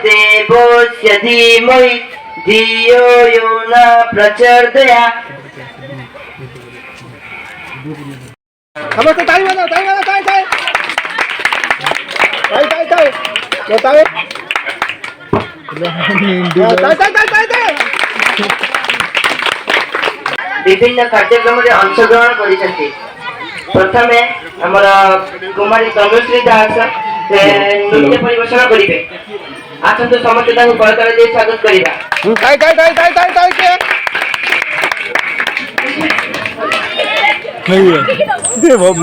देवस्य धीमहि धियो यो न प्रचोदयात्। समस्त ताली बजाओ ताली बजाओ ताली ताली ताली विभिन्न कार्यक्रम में अंशग्रहण करिसेंती। प्रथमे हमर कुमारी तनुश्री दास नृत्य परिवेषण करिवे। आसंतु समस्त ताको करताल दे स्वागत करिबा। ताई ताई ताई ताई ताई ताई के नहीं है दे बाबू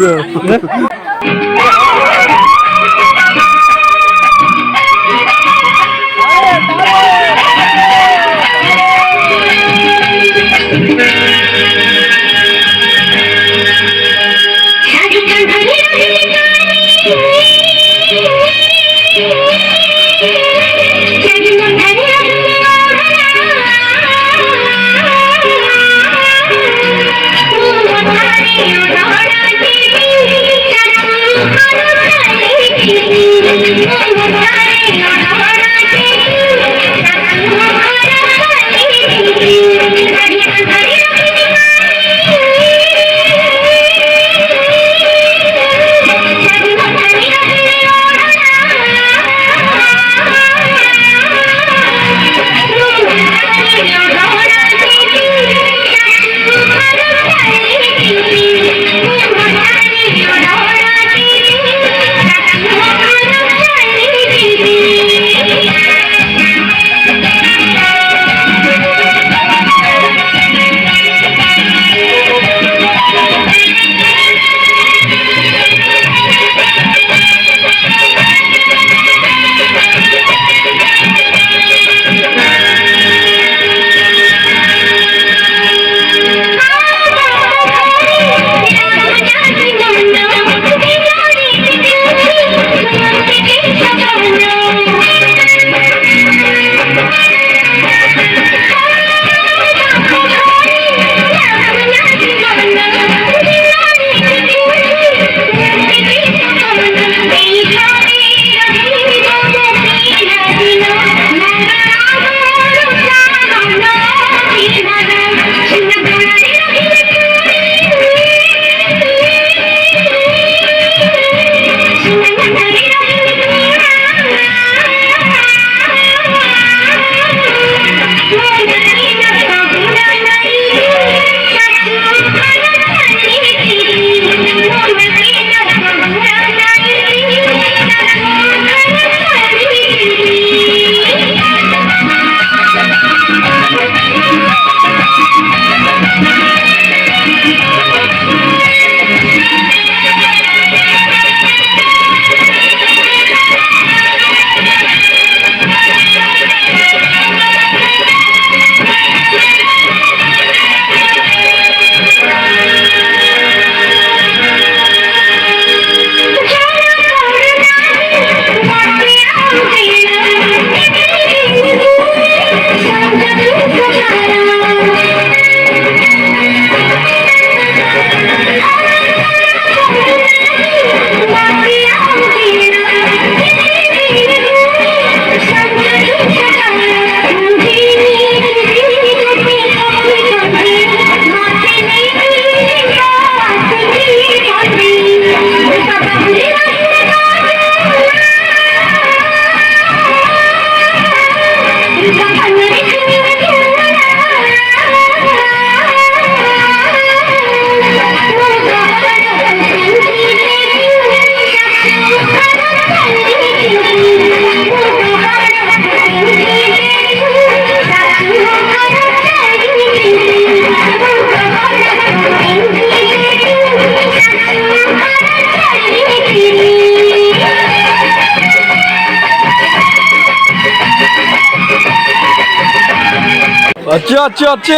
अच्छे अच्छे अच्छे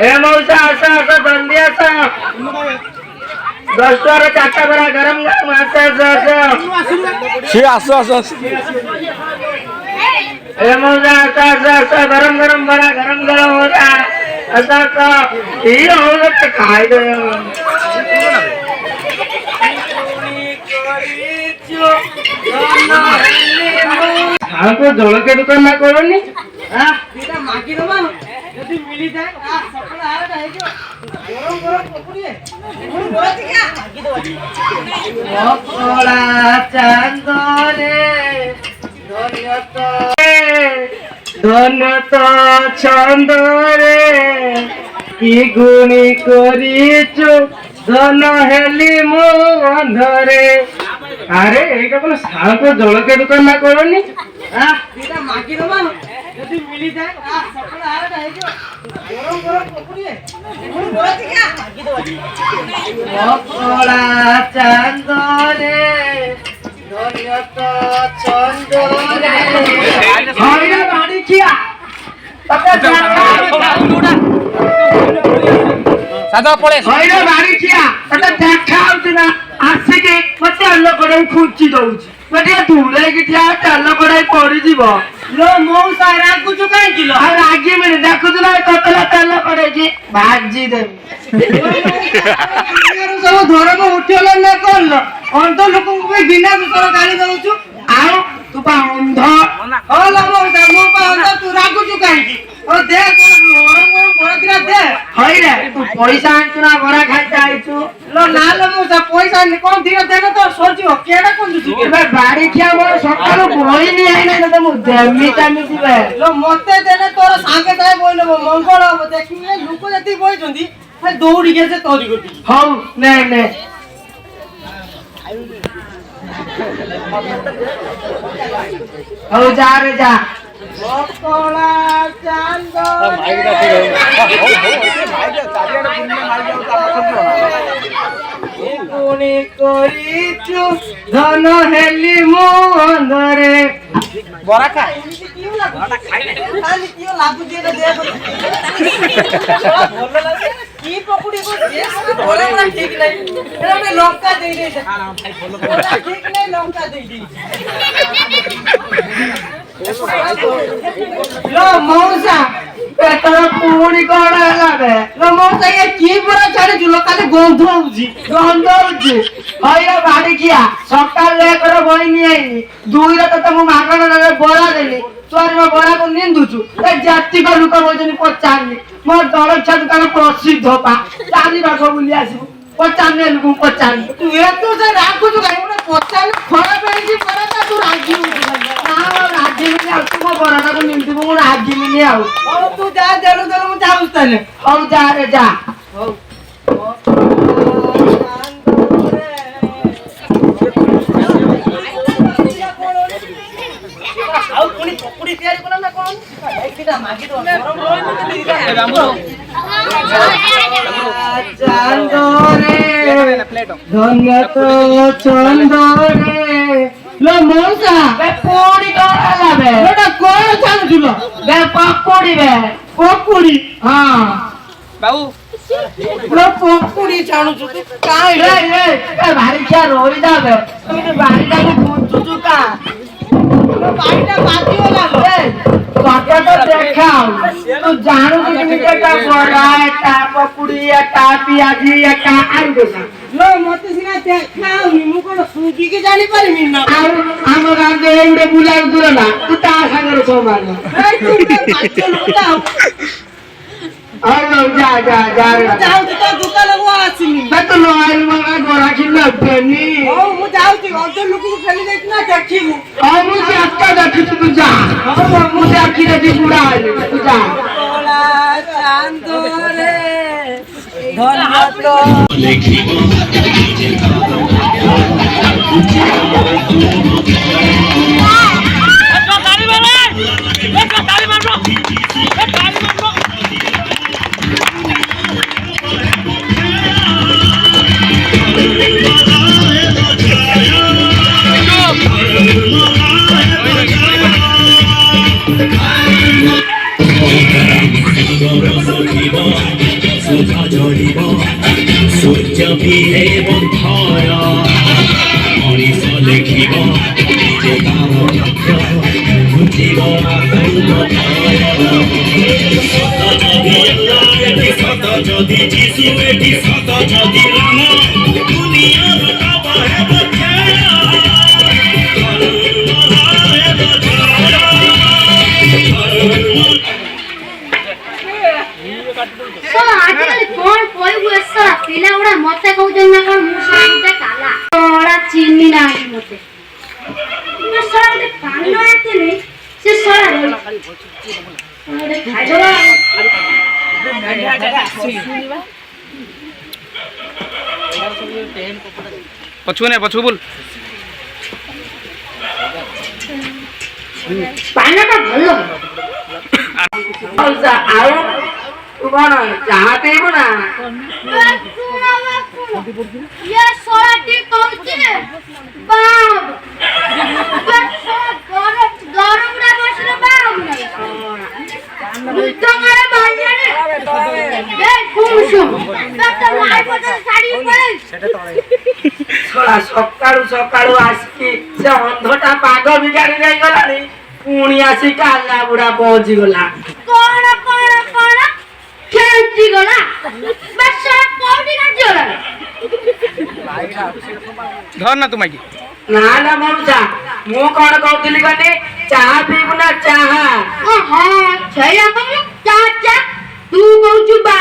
ए मौसा आसा आसा बंदी आसा 10 टा 4टा बरा गरम गरम आसा आसा से आसो आसो ए मौसा आसा आसा आसा गरम गरम बरा गरम गरम हो जा आसा का ये हो तो खाई दो ସାରଙ୍କ ଜଳଖିଆ ଦୋକାନ ନା କରନି ଦିଟା ମାଗି ଦବା ଯଦି ମିଳିଯାଏ ସକାଳ ଆରଟା ହେଇଯିବ ଗରମ ଗରମ ପକୁଡିଏ ମାଗି ଦବା ମକଳା ଚାନ୍ଦରେ ଧନ୍ୟ ତ ଛନ୍ଦରେ କି ଗୁଣି କରିଛୁ ଧନ ହେଲି ମୋ ଅନ୍ଧରେ। ଆରେ ଏଇଟା କଣ ସାରଙ୍କ ଜଳଖିଆ ଦୋକାନ ନା କରନି ଦିଟା ମାଗି ଦବା ଯଦି ମିଳିଯାଏ ସକାଳ ଆରଟା ହେଇଯିବ ଗରମ ଗରମ ପକୁଡିଏ ମାଗି ଦବା ମକଳା ଚାନ୍ଦରେ ଧନ୍ୟ ତ ଛନ୍ଦରେ ହଇରେ ବାଡ଼ିଖିଆ ସାଧା ପଳେଇ ହଇରେ ବାଡ଼ିଖିଆ ତତେ ଦେଖା ହଉଛି ନା ଆସିକି ମତେ ତେଲ କଡ଼େଇ ଖୁଞ୍ଚି ଦଉଛି ଟିକେ ଦୂରେଇକି ଠିଆ ତେଲ କଡ଼େଇ ପଡିଯିବ। ଲୋ ମଉସା ରାଗୁଛୁ କାହିଁକି ଲୋ ଆଉ ରାଗିବିନି ଦେଖୁଛୁ ନା ତତଲା ତେଲ କଡ଼େଇକି ଭାଜି ଦେବି। ସବୁ ଧର୍ମ ଉଠିଗଲା ନା କଣ ଅନ୍ଧ ଲୋକଙ୍କୁ ବି ବିନା ଦୋଷର ଗାଳି ଦଉଛୁ ଆଉ ତୁ ପା ଅନ୍ଧ ହଲା ମଉସା ମୋ ପା ଅନ୍ଧ ତୁ ରାଗୁଛୁ କାହିଁକି ଦେ ବରଦିରା ଦେ ହଇରେ ତୁ ପଇସା ଆଣିଛୁ ନା ବରା ଖାଇତେ ଆଇଛୁ ଲୋ ନା ଲୋ ମଉସା ପଇସା କଣ ଧୀରେ ଦେନେ ତ ସରିଯିବ କେଡା କନ୍ଦୁଛୁ ଏବେ ବାଡ଼ିଖିଆ ମୋର ସକାଳୁ ବହିନି ଆଇନାଇ ତତେ ମୁଁ ଦେମି ଚାମିଛି ବେ ଲୋ ମତେ ଦେନେ ତୋର ସାଙ୍ଗେ ସାଙ୍ଗେ ବହି ନେବ ମଙ୍ଗଳ ହବ ଦେଖିଲେ ଲୋକ ଯେତିକି ବହିଛନ୍ତି ଦୌଡ଼ିକି ସେ ତରି ଗଟି ହଉ ନେ ନେ ହଉ ଯା ରେ ଯା ମକଳା ଚାନ୍ଦ ପୁଣି କରିଛୁ ଧନ ହେଲି ମୁଁ ଅନ୍ଧରେ ବରା ଖା কি পকুড়ি ঠিক নাই লঙ্কা দেই ঠিক নাই লঙ্কা দেই লো মৌসা পেটର ପୁଣି କଣ ହେଲା ବେ ଲୋ ମଉସା ଇଏ କି ପୁରା ଛାଡିଛୁ ଲୋ କାଲି ଗନ୍ଧ ହଉଛି ଗନ୍ଧ ହଉଛି ହଇରେ ବାଡ଼ିଖିଆ ସକାଳ ଏକର ବହିନି ଆଇନି ଦୁଇରେ ତତେ ମୁଁ ମାଗଣାରେ ବରା ଦେଲି ତୋର ମୋ ବରାକୁ ନିନ୍ଦୁଛୁ ଏ ଜାତିକ ଲୋକ କହୁଛନ୍ତି ପଚାରନି ମୋ ଜଳଖିଆ ଦୋକାନ ପ୍ରସିଦ୍ଧ ପା ଚାଲିବାକୁ ବୁଲି ଆସିବୁ ପଚାରନି ଲୋକଙ୍କୁ ପଚାରନି ତୁ ଏତ ସେ ରାଗୁଛୁ କାହିଁ ଗୋଟେ ପଚାରିଲେ ଖରାପ ହେଇଛି ପରା ତୁ ରାଗି ନା ରାଗିବିନି ଆଉ ତୁ ମୋ ବରାଟାକୁ ନିନ୍ଦିବୁ ମୁଁ ରାଗିବିନି ଆଉ ହଉ ତୁ ଯା ଦେଲୁ ଦେଲୁ ମୁଁ ଯାଉଛି ତାହେଲେ ହଉ ଯା ରେ ଯା ହଉ ଆଉ ପୁଣି ପକୁଡି ତିଆରି କଲା ନା କଣ ମାଗି ଚାନ୍ଦରେ ଧନ୍ୟ ତ ଚନ୍ଦରେ लो मौसा बे कोड़ी कौन आला बे बेटा कौन चालू जुलो बे पकोड़ी हां बाबू लो पकोड़ी चालू तू काई रे रे ए भारी क्या रोई जा बे तुम भारी जा को पूछू का लो बाईटा बाजी वाला लो ए काका तो देखाओ तू जानू कि तुम का बड़ा है ता पकोड़ी है ता पियाजी है का आन देसा लो मते सिना देखाओ मु कोन सुगी के जानि पारिमी ना ଆଉ ଆମ ଗାଁରେ ଏଉଡେ ବୁଲାଉ ଦୂର ନା ତୁ ତା ସାଙ୍ଗରେ ସମାନ ଏ ତୁ ବାଚ୍ଚା ଲୋଟା ହଉ ଯା ଯା ଯା ଯାଉଛି ତ ଦୋକାନକୁ ଆସିନି ବେ ତୁ ନଆଇଲ ମଗା ଗୋରା କିନା ବେନି ହଉ ମୁଁ ଯାଉଛି ଅଧେ ଲୋକକୁ ଫେଲି ଦେଇକି ନା ଦେଖିବୁ ହଉ ମୁଁ ଚାକା ଦେଖିଛୁ ତୁ ଯା ମୁଁ ଦେଖି ଦେଖି ବୁଢା ହେଲି ତୁ ଯା କଳା ଚାନ୍ଦରେ ଧନ୍ୟ ତ सूर्य भी है बंधाया मनीष लेखिब निजे तार चक्र जीवन सत जदि एति सत जदि जीशु एति सत जदि राम दुनिया ଆଜିକାଲି କଣ କହିବୁ ଏସରା ପିଲା ଗୁଡା ମତେ କହୁଛନ୍ତି ନା କଣ ମୁଁ ସରା ଗୋଟେ କାଲା ଓଡା ଚିନି ନାହିଁ ମତେ ମୁଁ ସରା ଗୋଟେ ପାନ ଆଣିଥିଲି ସେ ସରା ଗୋଟେ ଖାଇଦବା ପଛକୁ ନେ ପଛକୁ ବୁଲ ପାନଟା ଭଲ ଆଉ ତୁ କଣ ଚାହା ପିଇବୁ ନା ये सोरा ठीक कहूची बाप गरम गरम ना बसले बाप दुटंगरे बांधले ए कुसु तत माय बदल साड़ी पड़े ଛଡ଼ା ସକାଳୁ ସକାଳୁ ଆସିକି ସେ ଅନ୍ଧଟା ପାଗ ବିଗାଡ଼ି ଦେଇଗଲାଣି ପୁଣି ଆସି କାଲା ବୁଢା ପହଞ୍ଚିଗଲା कोण कोण कोण खेची गला बस कोडी काजी गला ଧର ନା ତୁ ମାଇକି ନା ନା ମଉସା ମୁଁ କଣ କହୁଥିଲି କନି ଚାହା ପିଇବୁ ନା ଚାହା ଓହୋ ଛେୟା କମ ଚାଚା ତୁ କହୁଛୁ ବା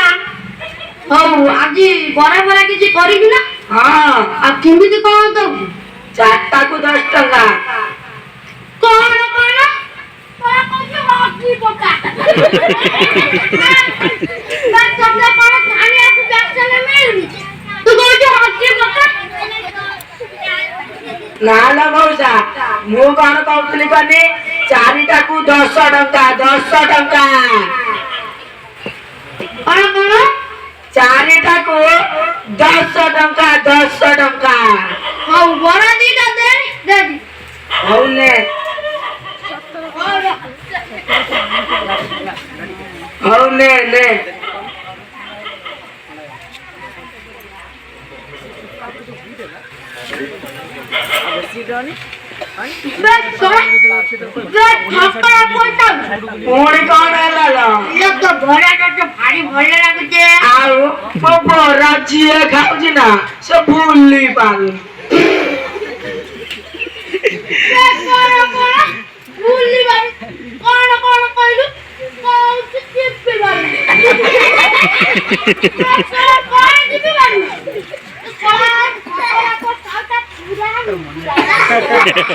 ହଉ ଆଜି ବରା ବରା କିଛି କରିବି ନା ହଁ ଆଉ କେମିତି କଣ ଦବୁ 4ଟାକୁ 10 ଟଙ୍କା କଣ କଣ ବରା କହୁଛୁ ହସି ପକା ନା ତମେ କଣ ଖାଣିଆକୁ ବ୍ୟସ୍ତ ମିଳୁନି ତୁ କହୁଛୁ ହସି ପକା ନା ନା ମଉସା ମୁଁ କଣ କହୁଥିଲି କନି 4ଟାକୁ 10 ଟଙ୍କା 10 ଟଙ୍କା କଣ କଣ 4ଟାକୁ 10 ଟଙ୍କା 10 ଟଙ୍କା ହଉ ବରା ଦିଟା ଦେ ଦେ ହଉ ନେ ହଉ ନେ ନେ ପୁଣି କଣ ହେଲା ଭାରି ଭଲ ଲାଗୁଛି ଆଉ ମୋ ବରା ଯିଏ ଖାଉଛି ନା ସେ ଭୁଲି ପାରୁନି କଣ କଣ କହିଲୁ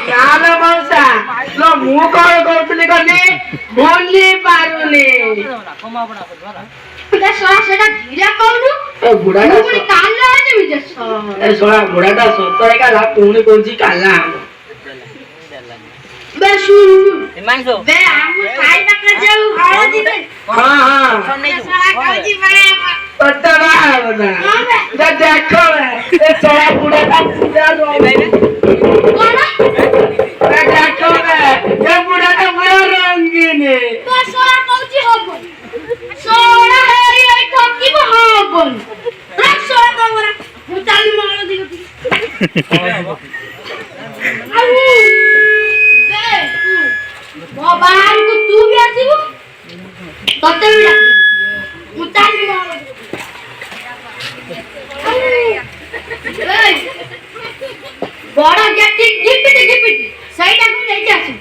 ନାଲୋ ମଉସା ଲୋ ମୁଁ କଣ କହୁଥିଲି କନି ଭୁଲି ପାରୁନି ସେଟା ଧୀରେ କହୁନୁ ଏ ବୁଢାଟା ପୁଣି କାଲ ହେଇଯିବି ଯେ ଏ ଶଳା ବୁଢାଟା ସତରେ କାଲା ପୁଣି କହୁଛି କାଲା ହବ ବେ ଶୁଣୁ ବେ ଆମ ଖାଇବାକୁ ଯାଉ ହଳଦୀ ବେ ହଁ ହଁ ଶଳା କହୁଛି ବାବା ତତେ ବାହା ହବ ନା ଯା ଦେଖ ଏ ଶଳା ବୁଢାଟା ପୁରା କଣ ଦେଖ ଏ ବୁଢାଟା ପୁରା ରଙ୍ଗିନି ତ ଶଳା କହୁଛି ହବନି ଶଳା ହେଇ ଠକିବ ହବନି ଶଳା କମରା ମୁଁ ଚାଲି ମଳ ଦିଗ ମୋ ବାହାରକୁ ତୁ ବି ଆସିବୁ ତତେ ବି ମୁଁ ଚାଲି ମଳ ବଡ ଗେଟି ଗିଫ୍ଟ ସେଇଟାକୁ ନେଇକି ଆସିବୁ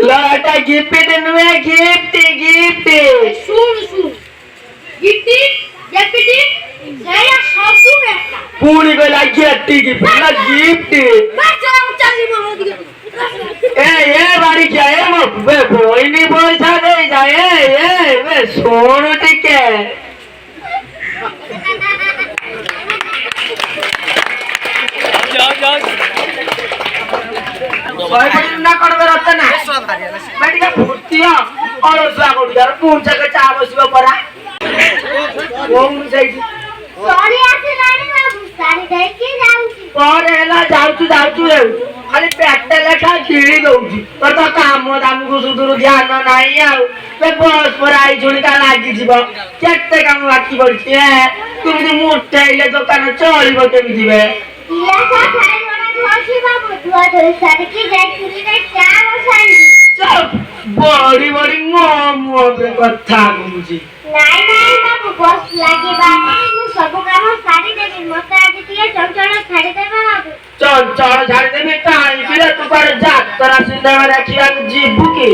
ଲଟା ଗିଫ୍ଟ ନୁହେଁ ଗିଫ୍ଟ ଗିଫ୍ଟ ଶୁଣ ଗିଫ୍ଟ ସେଇଆ ସବୁ ଏକା ପୁଣି କହିଲା ଗେଟି ଗିଫ୍ଟ ନା ଗିଫ୍ଟ ଚାଲି ମଳ ଦିଗ ଏ ବାড়ি କିଆ ଏ ମୋ ବଇନି ପଇସା ଦେଇ ଯା ଏ ଶୁଣୁ ଟିକେ ନା କଣ ରଚ ନା ଟିକେ ଫୁର୍ତ୍ତି ଅଳସୁଆ କରୁଛ ପୁଞ୍ଚାକ ଚା ବସିବ ପରା ସେଇଠି ସରି ଆସିଲାଣି ବାବୁ ସାରି ଦେଇକି ଯାଉଛି ପରେ ହେଲା ଯାଉଛୁ ଖାଲି ପେଟ ଲେଖା ଗିଳି ଦଉଛି ତୋର ତ କାମ ଦାମକୁ ସୁଦୂର ଧ୍ୟାନ ନାହିଁ ଆଉ ବସ୍ ପରେ ଆଇଛୁଣିକା ଲାଗିଯିବ କେତେ କାମ ବାକି ପଡିଛି କେମିତି ମୁଠେଇଲେ ଦୋକାନ ଚଳିବ କେମିତି ବେ ବଢି ବଢି ମୋ କଥା କହୁଛି ଚଞ୍ଚଳ ଛାଡ଼ିଦେବି କାହିଁକି ତୁ କୁଆଡେ ଯାତ ଡାକ୍ତର ସିନେମା ଦେଖିବାକୁ ଯିବୁ କି?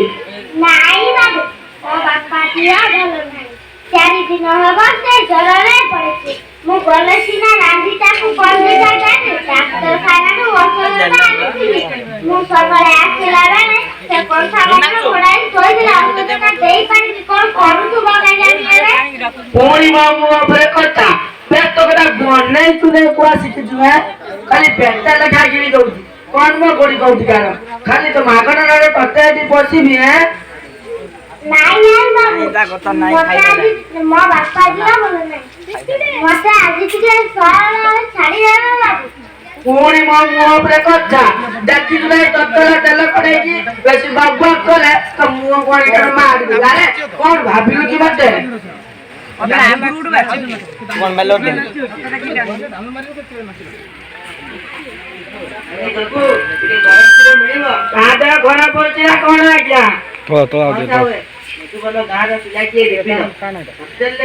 ନାଇଁ ବାବୁ, ମୋ ବାପା ଦେହ ଭଲ ନାହିଁ। 4 ଦିନ ହବ ସେ ଜ୍ୱରରେ ପଡ଼ିଛି। ମୁଁ ଗଲେ ସିନା ରାନ୍ଧି ତାକୁ କରିଦେଇଥାନ୍ତି। ଡାକ୍ତରଖାନାରୁ ଔଷଧ ଆଣିଥିଲି। ମୁଁ ସକାଳେ ଆସିଲା ବେଳେ ସେ କଂସା ପତ୍ର ଘୋଡ଼ାଇ ଥୋଇଥିଲା। ଔଷଧଟା ଦେଇପାରିବି। କ'ଣ କରୁଥିବ କେଜାଣି ଏବେ? ପୁଣି ମୋ ମୁହଁ ଉପରେ କଥା। ତୋ କଥା ବନେଇ ତୁ ନେଇ କୁଆ ଶିଖିଛୁ ହେଁ? ଖାଲି ପେଟା ଲେଖା କିଣି ଦଉଛି। କ'ଣ ମୋ ଗୋଡ଼ି କହୁଛି କାରଣ ଖାଲି ତ ମାଗଣାରେ ତତେ ଏଠି ବସିବି ହେଁ? ନାଇଁ ବାବୁ, ମତେ ଆଜି ମୋ ବାପା ଦେହ ଭଲ ନାହିଁ। ମତେ ଆଜି ଟିକେ ଛାଡ଼ିଦେବ ବାବୁ। ପୁଣି ମୋ ମୁହଁ ଉପରେ କଥା। ଦେଖିଛୁ ନାଇଁ ତତଲା ତେଲ କଡ଼େଇକି ବେଶୀ ବକ କଲେ ତ ମୁହଁ କ'ଣ ମାରିବି। ଆରେ କ'ଣ ଭାବିଲୁ କି ମତେ? ତା ଦେହ ଖରାପ ଅଛି ନା କ'ଣ ଆଜ୍ଞା?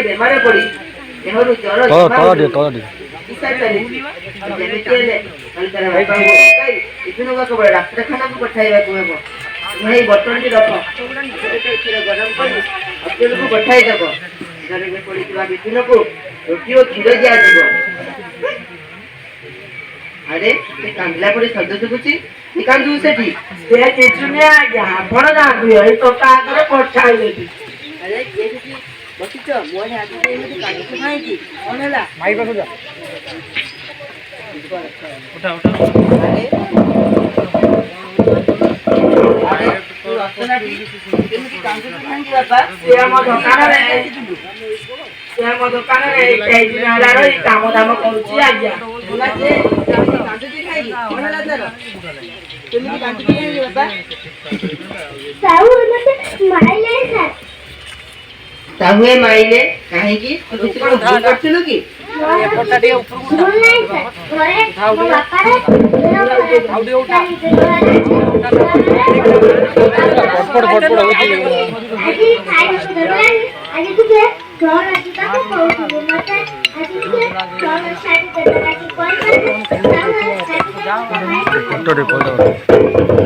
ବେମାର ପଡି ଦେହରୁ ଜ୍ୱର ଡାକ୍ତରଖାନାକୁ ପଠାଇବାକୁ ହେବ। ଏଇ ବୋତଲଟି ରଖ, ଗରମ କରି ହସ୍ପିଟାଲକୁ ପଠାଇଦେବ। ଘରେ ପଡିଥିବା ବିପିନକୁ ରୁଟି ଓ କ୍ଷୀର ଦିଆଯିବ। ଆରେ ସେ କାନ୍ଦିଲା ପରି ଶବ୍ଦ ଶୁଭୁଛି। କାନ୍ଦୁ ସେଠି ସେ କିଛି ନୁହେଁ ଆଜ୍ଞା, ଆପଣ ଯାଆନ୍ତୁ। ଏଇ ଟୋକା ଆଗରେ ପଠାଇଦେବି। ଆରେ କିଏ ସେଠି ବସିଛ? ମୋ ଆଗରେ ଏମିତି କାନ୍ଦୁଛ କାହିଁକି? କ'ଣ ହେଲା? ଦୋକାନରେ କାମ ଦାମ କରୁଛି ଆଜ୍ଞା। ତାହୁଏ ମାଇଲେ କାହିଁକି? ଭୁଲ କରିଥିଲୁ କି?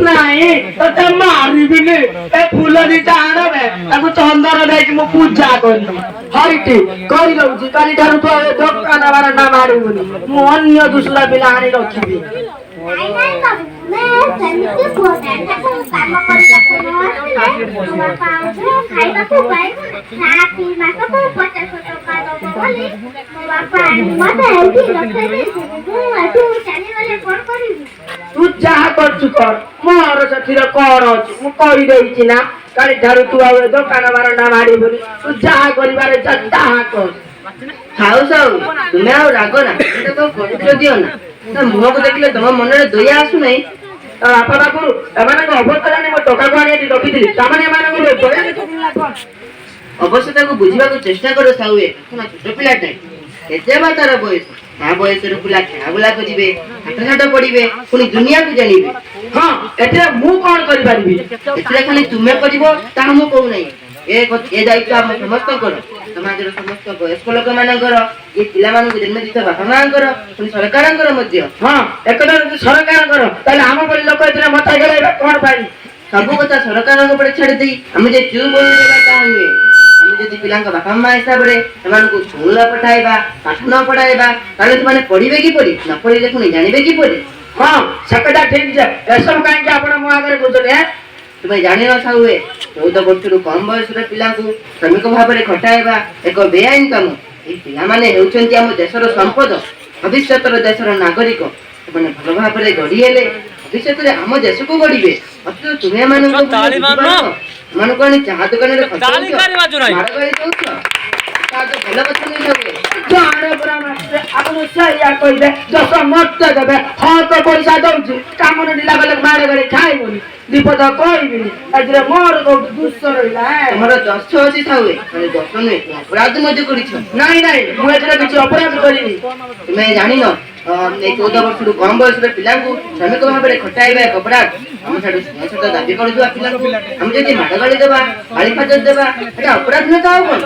ନାଇଁ ତତେ ମାରିବିନି। ଏ ଫୁଲ ଦିଟା ଆଣବେ, ତାକୁ ଚନ୍ଦନ ଦେଇକି ମୁଁ ପୂଜା କରିବି। ହଇଟି କହିଦଉଛି, କାଲି ଠାରୁ ତୁ ଦୋକାନ ନା ମାରିବୁନି। ମୁଁ ଅନ୍ୟ ଦୁସୁରା ପିଲା ଆଣି ରଖିବି। ତୁ ଯାହା କରୁଛୁ କର, ମୋର ସେଥିରେ କ'ଣ ଅଛି? ମୁଁ କହିଦେଇଛି ନା, କାଲି ଠାରୁ ତୁ ଆଉ ଦୋକାନ ନା ମାରିବୁନି। ତୁ ଯାହା କରିବାରେ ତାହା କର। ଖାଉ ସାଉ ତୁମେ ଆଉ ରାଗ ନା, ପରିଚୟ ଦିଅ ନା। ତା ମୁହଁକୁ ଦେଖିଲେ ତମ ମନରେ ଦୟା ଆସୁନାହିଁ। ତା ବାପା ପାଖରୁ ଏମାନଙ୍କ ଅବସ୍ଥା ଜାଣି ମୋ ଟୋକାକୁ ଆଣି ଏଠି ରଖିଥିଲି। ତାମାନେ ଏମାନଙ୍କୁ ଅବଶ୍ୟ ତାକୁ ବୁଝିବାକୁ ଚେଷ୍ଟା କର ସାହୁଏ। ଛୋଟ ପିଲାଟା କେତେ ବା ତାର ବୟସ? ତା ବୟସର ପିଲା ଖେଳାବୁଲା କରିବେ, ହାଟ ପଡିବେ, ପୁଣି ଦୁନିଆକୁ ଜାଣିବେ। ହଁ, ଏଥିରେ ମୁଁ କ'ଣ କରିପାରିବି? ଏଥିରେ ଖାଲି ତୁମେ କରିବ ତାହା ମୁଁ କହୁନାହିଁ। ଏ ଦାୟିତ୍ୱ ଆମ ସମସ୍ତଙ୍କର, ସମାଜର ସମସ୍ତ ବୟସ୍କ ଲୋକମାନଙ୍କର, ଏ ପିଲାମାନଙ୍କୁ ଜନ୍ମ ଦେଇଥିବା ବାପା ମାଙ୍କର, ପୁଣି ସରକାରଙ୍କର ମଧ୍ୟ। ହଁ, ଏକଥା ଯଦି ସରକାରଙ୍କର, ତାହେଲେ ଆମ ଭଳି ଲୋକ ଏଥିରେ ମତା ଗଲେଇବା କ'ଣ ପାଇଁ? ସବୁ କଥା ସରକାରଙ୍କ ଉପରେ ଛାଡ଼ିଦେଇ ଆମେ ଯେ ଚୁପ୍ ବସିବା ତାହା ନୁହେଁ। ଆମେ ଯଦି ପିଲାଙ୍କ ବାପା ମା ହିସାବରେ ସେମାନଙ୍କୁ ସ୍କୁଲ ପଠାଇବା, ପାଠ ନ ପଢାଇବା, ତାହେଲେ ସେମାନେ ପଢିବେ କିପରି? ନ ପଢିଲେ ପୁଣି ଜାଣିବେ କିପରି? ହଁ, ସେ କଥା ଠିକ୍ ଯେ ଏସବୁ କାହିଁକି ଆପଣ ମୋ ଆଗରେ କହୁଛନ୍ତି? ତୁମେ ଜାଣିନ ସାହୁଏ, 14 ବର୍ଷରୁ କମ ବୟସର ପିଲାଙ୍କୁ ଶ୍ରମିକ ଭାବରେ ଖଟାଇବା ଏକ ବେଆଇନ କାମ। ଏହି ପିଲାମାନେ ହେଉଛନ୍ତି ଆମ ଦେଶର ସମ୍ପଦ, ଭବିଷ୍ୟତର ଦେଶର ନାଗରିକ। ସେମାନେ ଭଲ ଭାବରେ ଗଢି ହେଲେ ଭବିଷ୍ୟତରେ ଆମ ଦେଶକୁ ଗଢିବେ। ଅଥଚ ତୁମେ ଏମାନଙ୍କୁ ଏମାନଙ୍କୁ ଆଣି ଚାହା ଦୋକାନରେ ଭଲ କଥା ନୁହେଁ ଜାଣେ ପରା ମାଷ୍ଟ୍ରେ, ଆପଣ ସେଇଆ କହିବେ। ଯଶ ମତେ ଦେବେ, ହଁ ତ ପଇସା ଦଉଛି, କାମରେ ଢିଲା କଲେ ମାଡ଼ ଗାଡ଼ି ଖାଇବୁନି। ବିପଦ କହିବିନି, ଏଥିରେ ମୋର କୋଉଠି ଦୁଃଖ ରହିଲା? ତମର ଦୋଷ ଅଛି ସାହୁଏ, ଦୋଷ ନୁହେଁ, ଅପରାଧ ମଧ୍ୟ କରିଛ। ନାଇଁ ନାଇଁ, ମୁଁ ଏଥିରେ କିଛି ଅପରାଧ କରିନି। ତୁମେ ଜାଣିନ 14 ବର୍ଷରୁ କମ ବୟସର ପିଲାଙ୍କୁ ଶ୍ରମିକ ଭାବରେ ଖଟାଇବା ଏକ ଅପରାଧ। ଆମ ଛାଡୁ ସତ ଦାବି କରୁଥିବା ପିଲାଙ୍କୁ ଆମେ ଯଦି ମାଡ଼ ଗାଳି ଦେବା ଗାଳି ଫାଜତ ଦେବା ଏଟା ଅପରାଧ ନୁହେଁ ତ ଆଉ କଣ?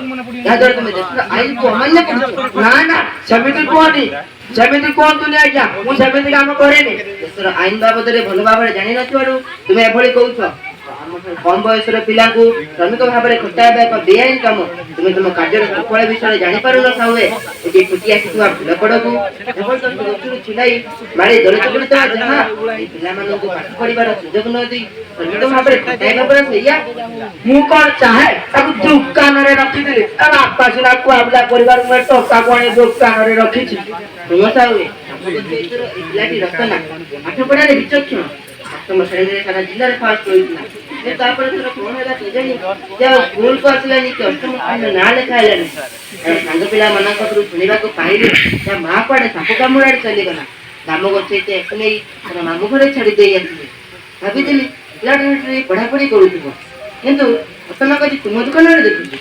ଯାହାଦ୍ୱାରା ତୁମେ ଦେଶର ଆଇନକୁ ଅମାନ୍ୟ କରୁଛ। ନା ନା ସେମିତି କୁହନି, ସେମିତି କୁହନ୍ତୁନି ଆଜ୍ଞା, ମୁଁ ସେମିତି କାମ କରେନି। ଦେଶର ଆଇନ ବାବଦରେ ଭଲ ଭାବରେ ଜାଣିନଥିବାରୁ ତୁମେ ଏଭଳି କହୁଛ। କମ ବୟସର ପିଲାଙ୍କୁ ଶ୍ରମିକ ଭାବରେ ଖଟାଇବା ଏକ ବେଆଇନ କାମ। ତୁମେ ତୁମ କାର୍ଯ୍ୟର ସୁଫଳ ବିଷୟରେ ଜାଣିପାରୁନଥା ହୁଏ ଏଠି ଛୁଟି ଆସିଥିବା ଫୁଲକଡ଼କୁ ଛିଡ଼ାଇ ମାରି ଦଳିତ କରୁଥିବା ଯାହା ଏହି ପିଲାମାନଙ୍କୁ ପାଠ ପଢିବାର ସୁଯୋଗ ନ ଦେଇ ଶ୍ରମିକ ଭାବରେ ଖଟାଇବା ପରେ ସେଇଆ। ମୁଁ କଣ ଚାହେଁ ତାକୁ ଦୋକାନରେ ରଖିଥିଲି, ତା ବାପା ସିନା କୁଆବୁଲା କରିବାରୁ ମୁଁ ଟଙ୍କାକୁ ଆଣି ଦୋକାନରେ ରଖିଛି। ଶୁଣଥା ହୁଏ ଏଇ ପିଲାଟି ରଚନା ପାଠ ପଢାରେ ବିଚକ୍ଷଣ। ଅଷ୍ଟମ ଶ୍ରେଣୀରେ ସାରା ଜିଲ୍ଲାରେ ଫାଷ୍ଟ ହୋଇଥିଲା। ତାପରେ କଣ ହେଲା କେଜାଣି ସେ ଆଉ ସ୍କୁଲକୁ ଆସିଲାନି କି ଅଷ୍ଟମ ଶ୍ରେଣୀର ନାଁ ଲେଖା ହେଲାନି। ସାଙ୍ଗ ପିଲାମାନଙ୍କ ପାଖରୁ ଶୁଣିବାକୁ ପାଇଲି ତା ମା କୁଆଡେ ସାପ କାମୁଡ଼ାରେ ଚାଲିଗଲା। ଦାମ ଗଛେଇତେ ଏକୁ ନେଇ ତାର ମାମୁଁ ଘରେ ଛାଡ଼ି ଦେଇ ଆସିଲି। ଭାବିଥିଲି ପିଲାଟା ସେଠାରେ ପଢାପଢି କରୁଥିବ, କିନ୍ତୁ ଅଚାନକ ଆଜି ତୁମ ଦୋକାନରେ ଦେଖୁଛି।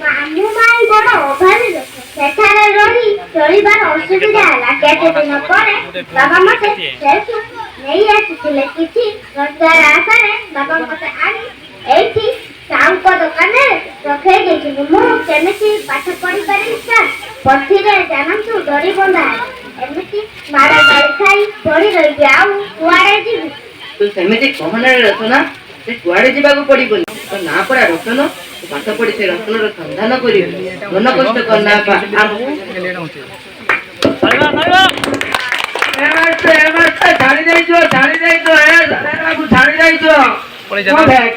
ମାମୁଁ ମାଇଁ ବଡ଼ ଅଭାବୀ ଲୋକ। ସେଠାରେ ରହି ଚଳିବାର ଅସୁବିଧା ହେଲା। କେତେ ଦିନ ପରେ ବାବା ମତେ ସେଇଠୁ ନେଇ ଆସିଥିଲେ। କିଛି ରୋଜଗାର ଆଶାରେ ବାବା ମତେ ଆଣି ଏଇଠି ସାଉଙ୍କ ଦୋକାନରେ ରଖେଇ ଦେଇଥିଲି। ମୁଁ କେମିତି ପାଠ ପଢିପାରିବି ସାର୍? ପଥିରେ ଜାଣନ୍ତୁ ଡରି ବନ୍ଧା ଏମିତି ମାଡ଼ ଗାଳି ଖାଇ ପଡି ରହିବି, ଆଉ କୁଆଡେ ଯିବି? ତୁ ସେମିତି କହନାରେ ରଚନା, ସେ କୁଆଡେ ଯିବାକୁ ପଡିବନି। ତୋ ନାଁ ପରା ରତନ, ପାଠ ପଢି ସେ ରତ୍ନର ସନ୍ଧାନ କରିବୁ। ମନ କଷ୍ଟ କରନା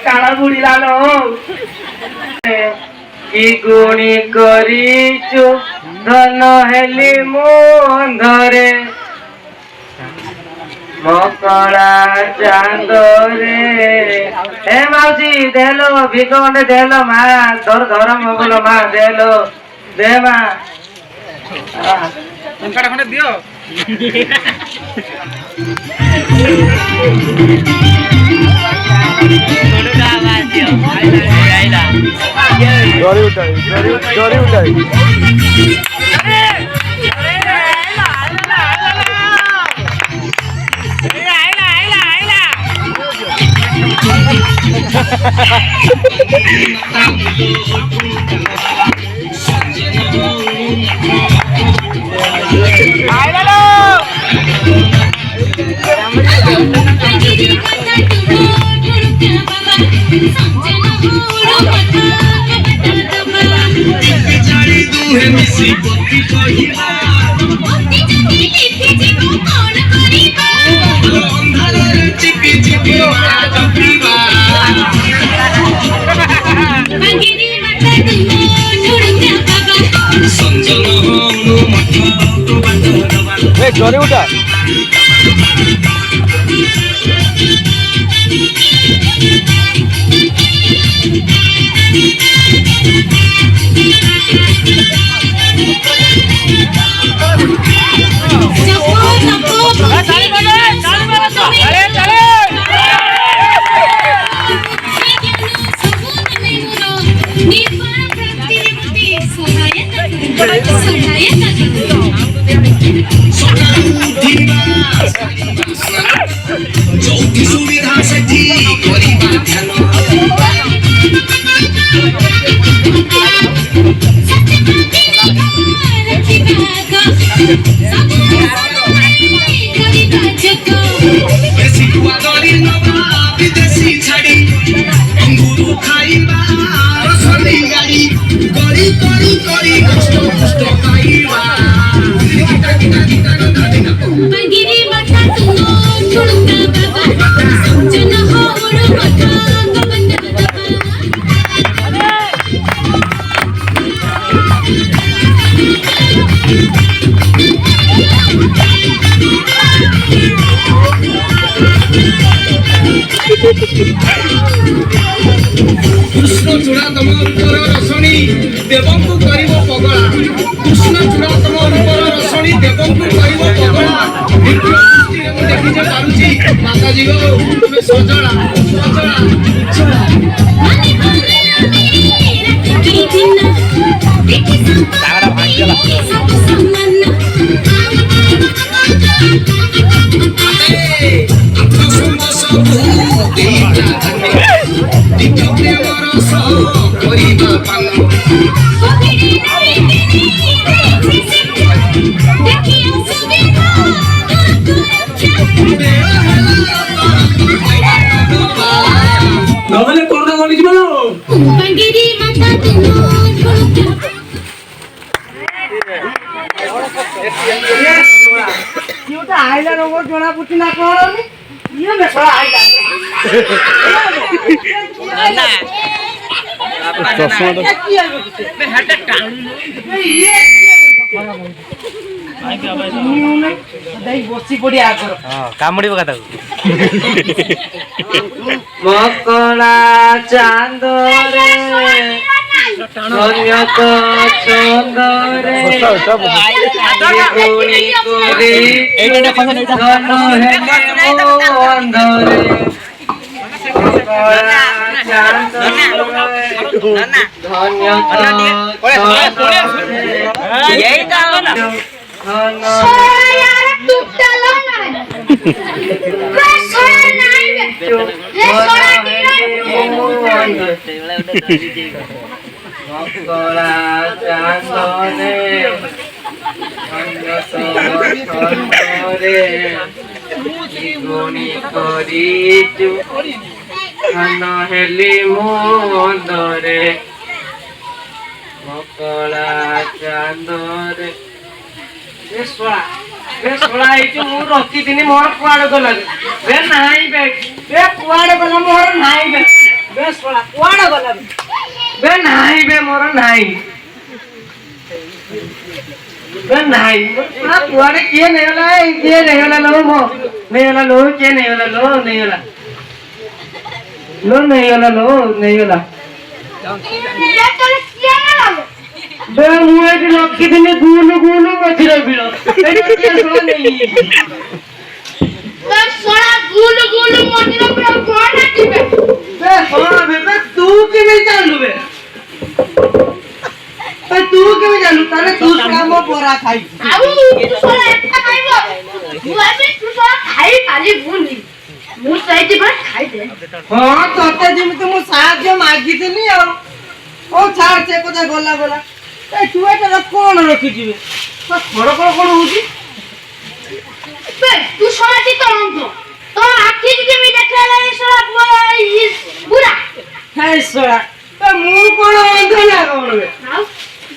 କାଳ ବୁଡ଼ିଲାଲ କି ଗୁଣି କରିଛୁ ଧନ ହେଲି ମୁଁ ଅନ୍ଧରେ ମକଳା ଚାନ୍ଦରେ। ଏ ମାଉସୀ ଦେଲ ଭିକ ଖଣ୍ଡେ ଦେଲ ମା, ଧର ଧର ମଗଲ ମା ଦେଲ ଦେ ମା ଟଙ୍କାଟା ଖଣ୍ଡେ ଦିଅ। ଜରି ଉଠାଇ ଜରି ଉଠା ଯୋଉଠି ସୁବିଧା ସେଠି କରିବା ଧ୍ୟାନ। ବେଶୀ ଟୁଆ ଧରି ନବା ବିଦେଶୀ ଛାଡ଼ି ଅଙ୍ଗୁରୁ ଖାଇବା ରସଲି ଗାଡ଼ି କରି କରି କରି କଷ୍ଟ କଷ୍ଟ ପାଇବା। କୃଷ୍ଣ ଚୂড়ା ତମ ରୂପର ରସଣୀ ଦେବଙ୍କୁ କରିବ ପଗଳା। କୃଷ୍ଣ ଚୂড়ା ତମ ରୂପର ରସଣୀ ଦେବଙ୍କୁ କରିବ ପଗଳା। ଦ୍ୱିତୀୟ ଦୃଷ୍ଟିରେ ମୁଁ ଦେଖିଛ ପାରୁଛି ମାତାଜୀ ଗୋ ତୁମେ ସଜଳା ସଜଳା ସଜଳା। ନିଜ ପ୍ରେମର ସହ କରିବା ପାନ ନହେଲେ କଣ ମରିଯିବ ଆଇଲା ରୋଗ ଜଣା ପଡୁଛି ନା କଣ ଇଏ ମେସଳା ଆଇଲା ବସି ପଡିଆ ଆଗର କାମୁଡିବ କଥାକୁ ମକଳା ଚାନ୍ଦରେ ଧନ୍ୟକ ଚନ୍ଦରେ ଗୁଣି କରି ଧନ ହେଲେ ଅନ୍ଦରେ ମକଳା ଚାନ୍ଦରେ ଧନ୍ୟକ মকলা চান্দনে অন্যতরে গুণী করিছু ধন হেলি মন্দরে মকলা চান্দরে ମୁଁ ରଖିଥିଲି ମୋର କୁଆଡେ ଗଲା ବେ ନାହିଁ ବେ କୁଆଡେ ଗଲା ମୋର ନାହିଁ ବେ କୁଆଡେ ଗଲା ବେ ନାହିଁ ବେ ମୋର ନାହିଁ ବେ ନାହିଁ କୁଆଡେ କିଏ ନେଇଗଲା ଲୋ ମୋ ନେଇଗଲା ଲୋ କିଏ ନେଇଗଲା ନେଇଗଲା ବେ ମୁଁ ଏଠି ରଖିଥିଲି ଗୁଲୁ ମଝିରେ ବିଳ ଏଠି କିଏ ଶୁଣା ନେଇ ତୁ କେମିତି ଜାଣିଲୁ ତାହେଲେ ତୁ ଆମ ବରା ଖାଇଛୁ ହଁ ତତେ ଯେମିତି ମୁଁ ସାହାଯ୍ୟ ମାଗିଥିଲି ଆଉ ହଉ ଛାଡ ସେ କଥା ଗଲା ତୁ ଏଟା କଣ ରଖିଯିବେ ଖଡ କଣ ହଉଛି ମୁଁ କଣ ଅନ୍ଧ ନା କଣ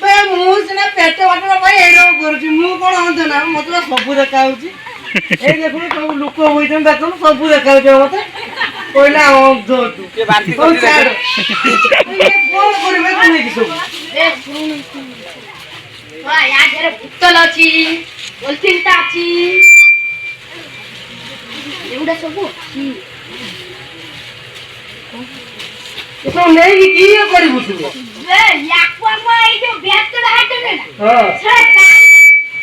ବେ ମୁଁ ସିନା ପେଟ ବାଟ ପାଇଁ ଏଇରକମ କରୁଛି ମୁଁ କଣ ଅନ୍ଧ ନା ମତେ ସବୁ ଦେଖା ହଉଛି ଏଇ ଦେଖୁନୁ ସବୁ ଲୋକ ହୋଇଛନ୍ତି ଦେଖୁନୁ ସବୁ ଦେଖା ହଉଛି ମତେ କହିଲା ଅନ୍ଧ ତୁ କଣ କରିବେ ନେଇକି ସବୁ ଭୂତଲ ଅଛି ପଲିଥିନଟା ଅଛି ଏଗୁଡା ସବୁ ଅଛି ଏସବୁ ନେଇକି କିଏ କରିବୁ ତୁ ୟାକୁ ଆମ ଏଇ ଯୋଉ ବ୍ୟାଗଟା ହାଟରେ ନା ହଁ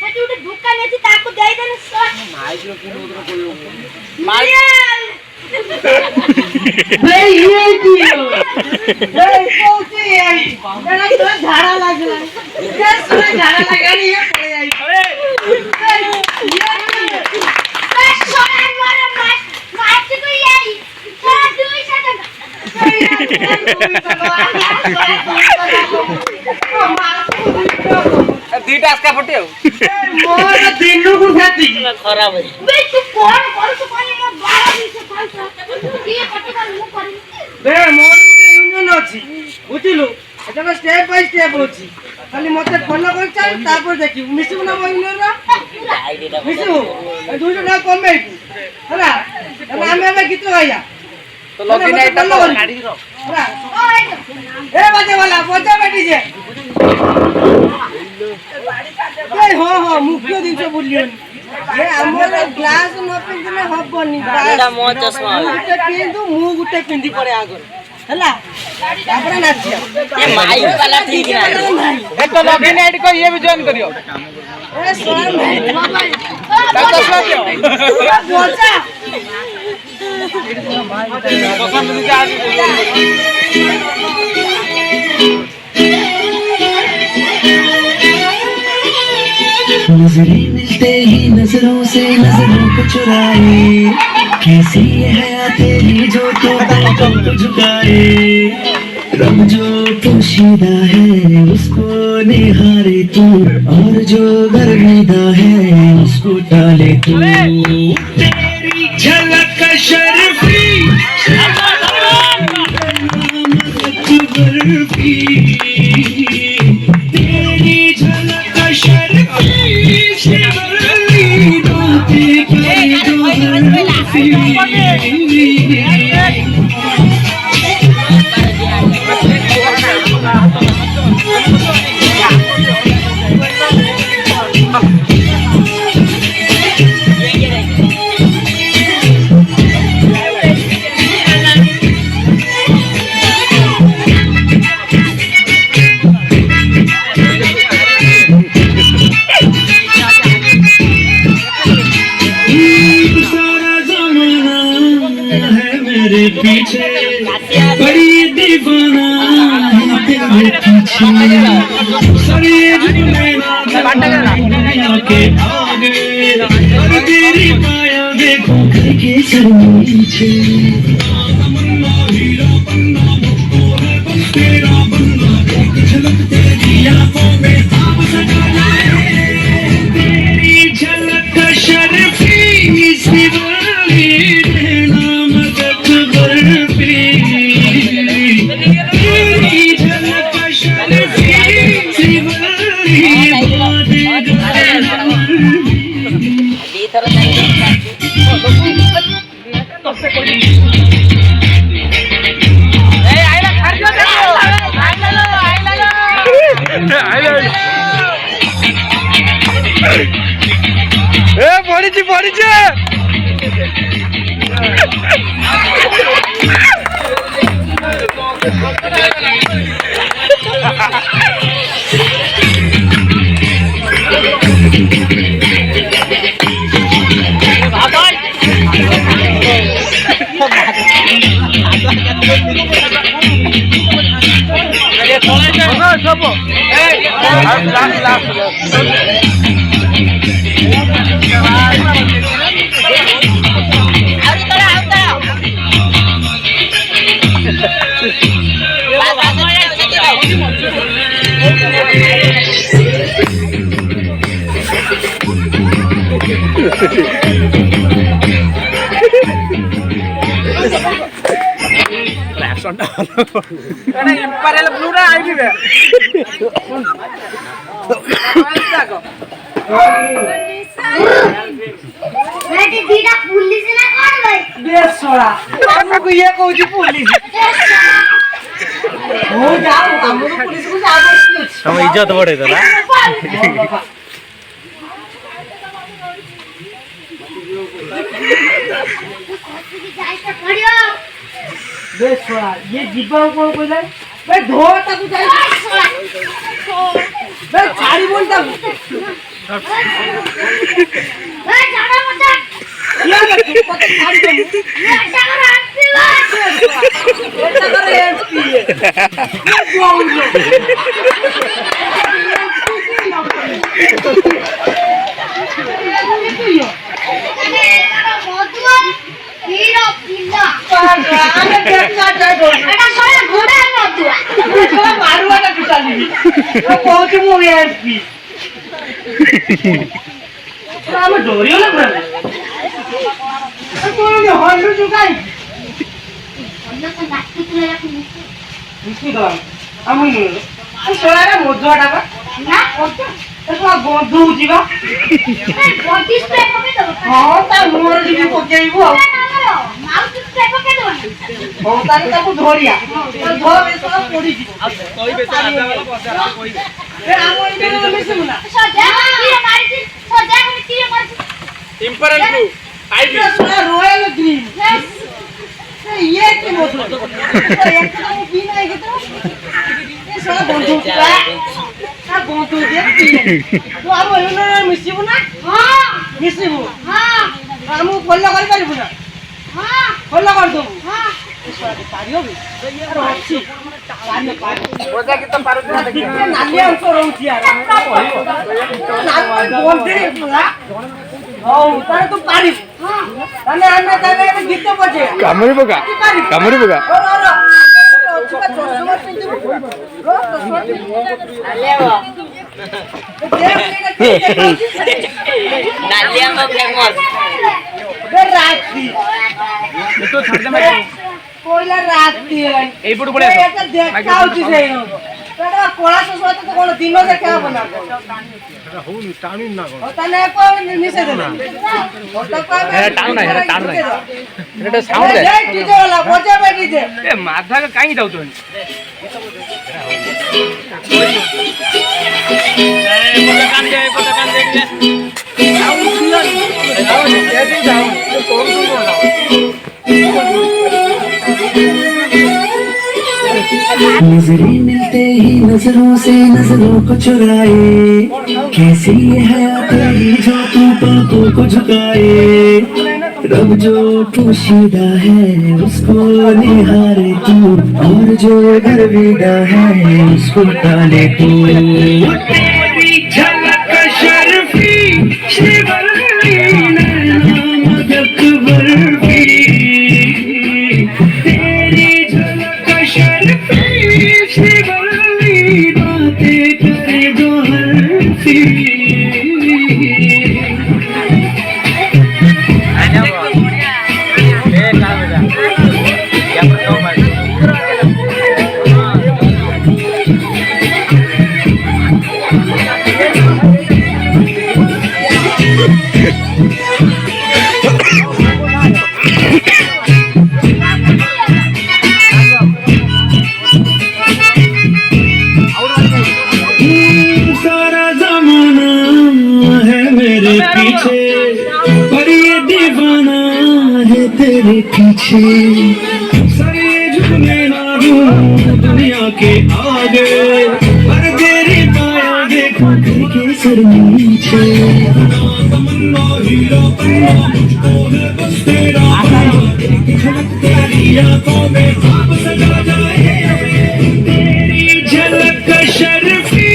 ସେଠି ଗୋଟେ ଦୋକାନ ଅଛି ତାକୁ ଦେଇଦେଲେ ଝାଡା ଲାଗିଲାଣି ଦିଟା ଆସ୍କା ଫଟି ଆଉ ମୋର ଦିନକୁ ସେତିକି ଖରାପ ତୁ କଣ କରୁଛୁ କଣ ମୋ ବାଳ ବିଷ ଖାଉଛ କିଏ କଟିକା ମୁଁ କରିବି ବେ ମୋର ଗୋଟେ ୟୁନିୟନ ଅଛି ବୁଝିଲୁ ଏଟା ଷ୍ଟେପ ବାଇ ଷ୍ଟେପ ଅଛି ଖାଲି ମତେ ଫଲୋ କରି ଚାଲ ତାପରେ ଦେଖିବୁ ମିଶିବୁ ନା ମୋ ୟୁନିୟନ ମିଶିବୁ 200 ଟଙ୍କା କମେଇବୁ ହେଲା ଆମେ ଏବେ ଗୀତ ଗାଇବା ତ ଲଗିନା ଏଟା କାଢି ର ए बजे वाला बजे बैठी जे ए हो हो मुख्य दिन से बोलियोनी ए हमर ग्लास न पिंदिले हबनी एटा मो चश्मा गुटे पिंदु मु गुटे पिंदी पड़े आगर हला तापर नाचिया ये माइक वाला ठीक ना ए तो लगिना एट को ये भी जॉइन करियो ए सोना भाई ता चश्मा दियो बोचा पसंद नहीं आज Thank you. नजरें मिलते ही नजरों से नजरों को चुराए, कैसी है हया तेरी जो तो बातों को झुकाए, रंग जो पोशीदा है उसको निहारे तू, और जो गर्विदा है उसको टाले तू, तेरी झलक शर्फी बर्फी, तेरी झलक शर्फी शिवली रोती की जो बर्फी। मेरे पीछे बड़ी दीवाना है तेरे पीछे, सारी दुनिया के आगे और तेरी माया देखो करके सर नीचे, हीरा बनना मुझको है बस तेरा बनना, एक झलक तेरी आंखों में आप सजा जाए, तेरी झलक शर्फी शिवली পড়িছে दीदा पुलिस ना कौन भाई बेस छोड़ा हमको ये कहूची पुलिस हो जाओ हमको पुलिस को जाओ हम इज्जत बढ़े तो ना बेस छोड़ा ये जीवन को कोई भाई धो तक जाए भाई छाड़ी बोलता ये लड़की को छाड़ी दे ये टकर एमपी ये हीरो पिल्ला आने देखना जाए एटा सोया घोड़ा नतुआ तो मारुआटा टुटाली वो कहूची मु एमपी हम डोरियो ना पुरा तो ये हल्लू जुगाई अन्ना तो नास्ती तुला याक मिस्टी दवा हम तो सोयारा मोजवाटा का ना ओके तो गोदू जीवा बॉडी स्प्रे पके दो हां ता मोर जीवी पकेइबो माउथ स्प्रे पके दो हां ता ताको धोरिया तो धो बेसला पड़ी जी कोई बेचारा आधा वाला पचारा कोई ए आमो इधर मिसुना सजा तीर मारी सजा में तीर मारी इंपरेंट ब्लू आईडी सोया रॉयल ग्रीन यस ये के मोटो तो एक तो भी नहीं के तो ये सोया बंदूक का ना बंदूक दे तो आमो इनो मिसिबो ना हां मिसिबो हां आमो फॉलो कर पारिबो ना हां फॉलो कर दो हां ନାଲିଆ ଅଂଶ ରହୁଛି ୟାର ହଉ ତାହେଲେ ତୁ ପାରିବୁ ତାହେଲେ ଆମେ ତାହେଲେ ଏବେ ଗୀତ ବଜେଇବା କାମୁଡ଼ି ପକା କାମୁଡ଼ି ପକା କଳା ଶୋଷ କଣ ଦିନ ଦେଖା ହବ ନା ମାଧା କାହିଁକି ଯାଉଛନ୍ତି नजरें मिलते ही नजरों से नजरों को चुराए कैसी ये हयात तेरी जो तू पलकों को झुकाए रब जो पोशीदा है उसको निहारे तू और जो गर्विदा है उसको टाले तू तेरी झलक शर्फी शिवली नैना मदक बर्फी तेरी झलक शर्फी शिवली बातें करे दो हर्फी सारा जमाना है मेरे पीछे पर ये दीवाना है तेरे पीछे सर ये झुकने ना दूं दुनिया के आगे पर तेरी माया देखो करके सर नीचे तमन्ना हीरा तन्ना मुझको है बस तेरा एक झलक तेरी आंखों में ख्वाब सजा जाए तेरी झलक शर्फी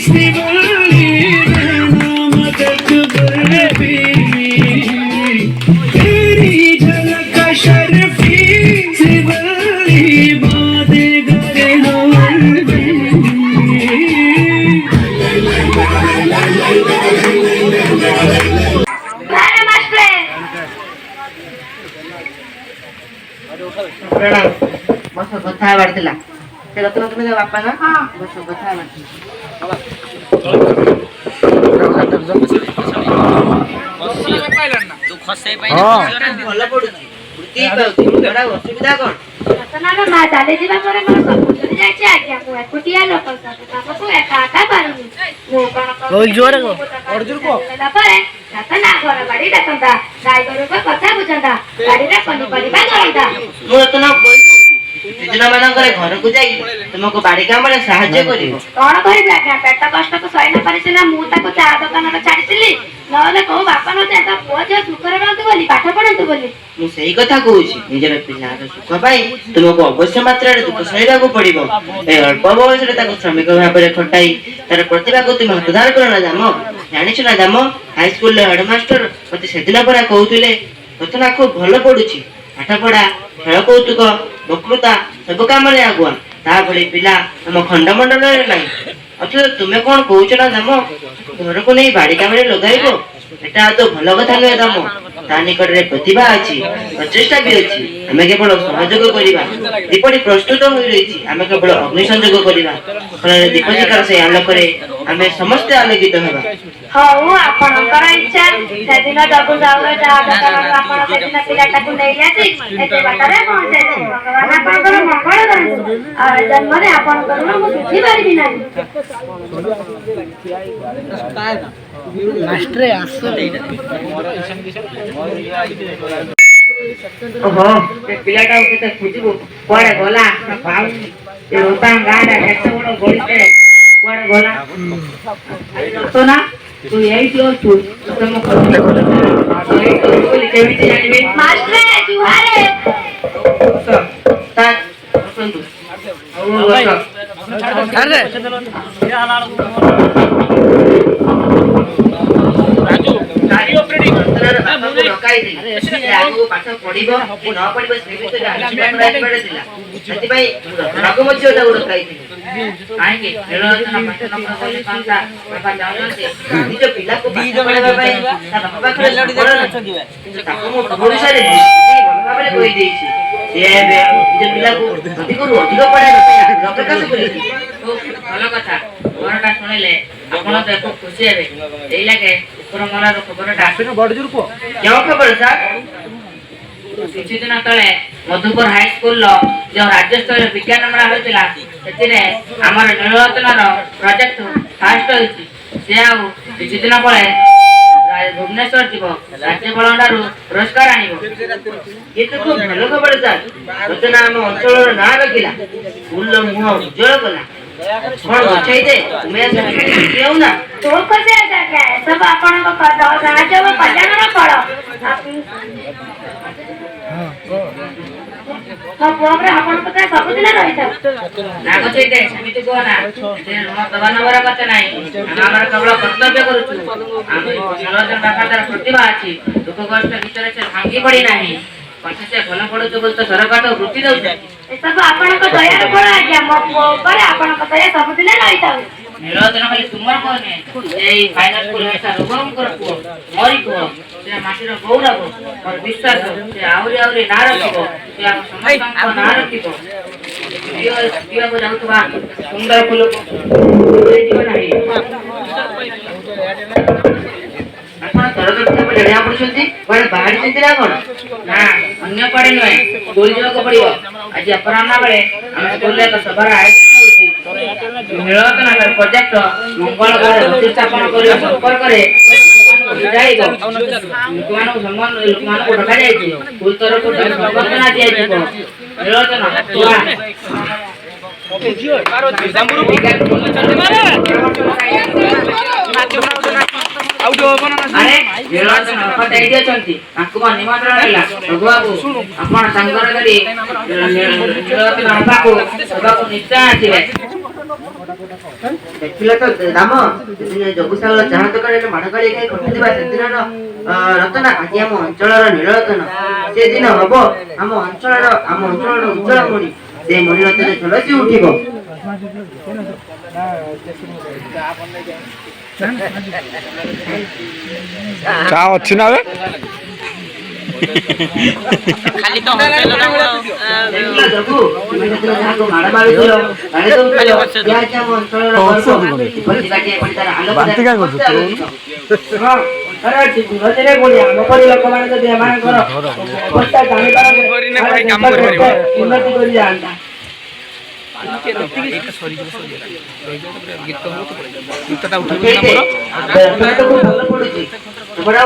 शिवली नैना मदक बर्फी तेरी झलक शर्फी शिवली बातें करे हमारी प्रणाम बस कथा हबार थिला से रत्न तुम बापा ना बस कथा हबार ଭଲ ପଡୁଛି ଫୁର୍ତ୍ତି ପାଉଛି ଏଟା ଅସୁବିଧା କଣ ରତନାର ମା ଚାଲି ଯିବା ପରେ ମୋର ସବୁ ଛୁଟି ଯାଇଛି ଆଜ୍ଞା ମୁଁ ଏକୁଟିଆ ଲୋକ କାମକୁ ଏକା ଏକା ପାରୁନି ମୁଁ କଣ ପରେ ରତନା ଘର ବାଡି ଦେଖନ୍ତା ଗାଈ ଗୋରୁଙ୍କ କଥା ବୁଝନ୍ତା ବାଡିରେ ପନିପରିବା କରନ୍ତା ମୁଁ ରତ୍ନ କହିଦଉଛି ସେଦିନ ମାନଙ୍କରେ ଘରକୁ ଯାଇ ତୁମକୁ ବାଡି କାମରେ ସାହାଯ୍ୟ କରିବ କଣ କରିବି ଆଜ୍ଞା ପେଟ କଷ୍ଟକୁ ସହି ନ ପାରି ସିନା ମୁଁ ତାକୁ ଚା ଦୋକାନରେ ଛାଡିଥିଲି ନହେଲେ କୋଉ ବାପା ନଥାଏ ତା ପୁଅ ଝିଅ ସୁଖରେ ରହନ୍ତୁ ବୋଲି ପାଠ ପଢନ୍ତୁ ବୋଲି ମୁଁ ସେଇ କଥା କହୁଛି ନିଜର ପିଲାର ସୁଖ ପାଇଁ ତୁମକୁ ଅବଶ୍ୟ ମାତ୍ରାରେ ଦୁଃଖ ସହିବାକୁ ପଡିବ ଏ ଅଳ୍ପ ବୟସରେ ତାକୁ ଶ୍ରମିକ ଭାବରେ ଖଟାଇ ତାର ପ୍ରତିଭାକୁ ତୁମେ ହତଦାର କର ନା ଦାମ ଜାଣିଛ ନା ଦାମ ହାଇସ୍କୁଲର ହେଡମାଷ୍ଟର ମତେ ସେଦିନ ପରା କହୁଥିଲେ ରଚନା ଖୁବ ଭଲ ପଡୁଛି ପାଠ ପଢା ଖେଳ କୌତୁକ ବକ୍ତୃତା ସବୁ କାମରେ ଆଗୁଆ ତା ଭଳି ପିଲା ଆମ ଖଣ୍ଡମଣ୍ଡଳରେ ନାହିଁ ଅଥଚ ତୁମେ କଣ କହୁଛ ନା ଦାମ ଘରକୁ ନେଇ ବାଡି କାମରେ ଲଗାଇବ ଏଟା ତ ଭଲ କଥା ନୁହେଁ ଦାମ ତା ନିକଟରେ ପ୍ରତିଭା ଅଛି ପ୍ରଚେଷ୍ଟା ବି ଅଛି ଆମେ କେବଳ ସହଯୋଗ କରିବା ଦୀପଟି ପ୍ରସ୍ତୁତ ହୋଇ ରହିଛି ଆମେ କେବଳ ଅଗ୍ନି ସଂଯୋଗ କରିବା ଫଳରେ ଦୀପଶିଖାର ସେଇ ଆଲୋକରେ ଆମେ ସମସ୍ତେ ଆଲୋକିତ ହେବା ହଉ ଆପଣଙ୍କର ଇଚ୍ଛା ସେଦିନ ଜଗୁ ଚାଉଳ ଚାହା ଦୋକାନରୁ ଆପଣ ସେଦିନ ପିଲାଟାକୁ ନେଇ ଆସି ଏତେ ବାଟରେ ପହଞ୍ଚାଇଲେ ଭଗବାନ ଆପଣଙ୍କର ମଙ୍ଗଳ କରନ୍ତୁ ଆଉ ଏ ଜନ୍ମରେ ଆପଣଙ୍କର ମୁଁ ବୁଝି ପାରିବି ନାହିଁ ଓହୋ ସେ ପିଲାଟାକୁ କେତେ ଖୋଜିବୁ କୁଆଡେ ଗଲା ପାଉନି ଏ ରୋତା ଗାଁରେ ଏତେ ବଡ ଗଳିଟେ କୁଆଡେ ଗଲା ରତନା ତୁ ଏଇଠି ଅଛୁ ତମ ବୋଲି କେମିତି ଜାଣିବି ମାଷ୍ଟ୍ରେ ଜୁହାରେ ବସନ୍ତୁ ହଉ ବସ। ବାପାଙ୍କୁ ଡକାଇଥିଲି ସେ ଆଗକୁ ପାଠ ପଢିବ କି ନ ପଢିବ ସେ ବିଷୟରେ ଆଲୋଚନା କରାଯିବାର ଥିଲା। ସେଥିପାଇଁ ରଘୁମତି ତାକୁ ଡକାଇଥିଲି। କାହିଁକି ନୀଳଲୋଚନ ପାଠ ନ ପଢିଲେ କଣ ତା ବାପା ଚାହୁଁଛନ୍ତି ନିଜ ପିଲାକୁ ପାଠ ପଢାଇବା ପାଇଁ ତା ବାପା ପାଖରେ ସମ୍ବଳ ନାହିଁ। କିନ୍ତୁ ତାକୁ ମୁଁ ଭବିଷ୍ୟରେ ଭଲ ଭାବରେ କହିଦେଇଛି ସେ ଏବେ ନିଜ ପିଲାକୁ ଅଧିକରୁ ଅଧିକ ପଢାଇବା ପାଇଁ ଆଗ୍ରହ ପ୍ରକାଶ କରିଛି। ଭଲ କଥା ଖବରଟା ଶୁଣିଲେ ଆପଣ ତ ଏକ ଖୁସି ହେବେ। ଏଇ ଲାଗେ ଉପର ମହଲାର ଖବରଟା କେଉଁ ଖବର ସାର୍? କିଛି ଦିନ ତଳେ ମଧୁପୁର ହାଇସ୍କୁଲର ଯେଉଁ ରାଜ୍ୟସ୍ତରୀୟ ବିଜ୍ଞାନ ମେଳା ହୋଇଥିଲା ସେଥିରେ ଆମର ନୀଳଲୋଚନର ପ୍ରୋଜେକ୍ଟ ଫାଷ୍ଟ ହୋଇଛି। ସେ ଆଉ କିଛି ଦିନ ପରେ ଭୁବନେଶ୍ୱର ଯିବ ରାଜ୍ୟପାଳଙ୍କ ଠାରୁ ପୁରସ୍କାର ଆଣିବ। କିନ୍ତୁ ଖୁବ ଭଲ ଖବର ସାର୍। ଲୋଚନା ଆମ ଅଞ୍ଚଳର ନାଁ ରଖିଲା, ସ୍କୁଲର ମୁହଁ ଉଜ୍ଜଳ କଲା। କଣ ବୁଝାଇଦେ ତୁମେ ହେଉନା ତୁ ଖୁସି ସବୁ ଆପଣଙ୍କ ସାହାଯ୍ୟ ଓ କଲ୍ୟାଣର ଫଳ। ଆପଣଙ୍କ କଥା ସବୁଦିନ ରହିଥାଉ। ନା ବୁଝାଇଦେ ସେମିତି କୁହ ନା। ଋଣ ଦବା ନବାର କଥା ନାହିଁ। ଆମେ ଆମର କେବଳ କର୍ତ୍ତବ୍ୟ କରୁଛୁ। ନୀଳଲୋଚନ ବାପାଙ୍କର ପ୍ରତିଭା ଅଛି। ଦୁଃଖ କଷ୍ଟ ଭିତରେ ସେ ଭାଙ୍ଗି ପଡି ନାହିଁ। ପାଠ ସେ ଭଲ ପଢୁଛୁ ବୋଲି ତ ସରକାର ବୃତ୍ତି ଦଉଛି। ଏସବୁ ଆପଣଙ୍କ ଦୟାର ଫଳ ଆଜ୍ଞା। ମୋ ପୁଅ ଉପରେ ଆପଣଙ୍କ ଦୟା ସବୁଦିନ ରହିଥାଉ। ନୀଳଲୋଚନ ଖାଲି ତୁମର ପୁଅ ନୁହେଁ, ଏଇ ଫାଇନାଲ ସ୍କୁଲ ରୋଗଙ୍କର ପୁଅ, ମୋରି ପୁଅ। ସେ ମାଟିର ଗୌରବ। ମୋର ବିଶ୍ୱାସ ସେ ଆହୁରି ଆହୁରି ନାଁ ରଖିବ। ସେ ଆମ ସମସ୍ତଙ୍କ ନାଁ ରଖିବ। ପିଇବାକୁ ଯାଉଥିବା ସୁନ୍ଦର ଫୁଲକୁ ଯିବ ନାହିଁ। ଆପଣ ତରତର ଜଣିଆ ପଡୁଛନ୍ତି କୁଆଡେ ବାହାରିଛନ୍ତି ନା କଣ? ନା ଅନ୍ୟ କୁଆଡେ ନୁହେଁ, ସ୍କୁଲ ଯିବାକୁ ପଡିବ। ଆଜି ଅପରାହ୍ନ ବେଳେ ଆମ ସ୍କୁଲରେ ଏକ ସଭାର ଆୟୋଜନ ହେଉଛି। ନୀଳଲୋଚନ ପ୍ରୋଜେକ୍ଟ ମଙ୍ଗଳ ଗ୍ରହରେ ପ୍ରତିସ୍ଥାପନ କରିବା ସମ୍ପର୍କରେ ଲୋକମାନଙ୍କୁ ଡକାଯାଇଛି। ସ୍କୁଲ ତରଫରୁ ସମ୍ବର୍ଦ୍ଧନା ଦିଆଯିବ। ନୀଳଲୋଚନ ତାଙ୍କୁ ନିମନ୍ତ୍ରଣ ହେଲା। ରଘୁବାବୁ ଆପଣ ସାଙ୍ଗର ଧରି ନୀଳଲୋଚନ ବାପାକୁ ନିଶ୍ଚୟ ଆସିବେ। ଦେଖିଲେ ତ ରାମ ଜଗୁସାଗର ଚାହା ଦୋକାନରେ ମାଡ଼ ଗାଳି ଖାଇ ଖଟିଥିବା ସେଦିନର ରତନା ଆଜି ଆମ ଅଞ୍ଚଳର ନୀଳଲୋଚନ। ସେଦିନ ହବ ଆମ ଅଞ୍ଚଳର ଉଜ୍ଜଳ ମଣି। ସେ ମଣି ରଥରେ ଝଲସି ଉଠିବ। ଚା ଅଛି ନା ଖାଲି ତ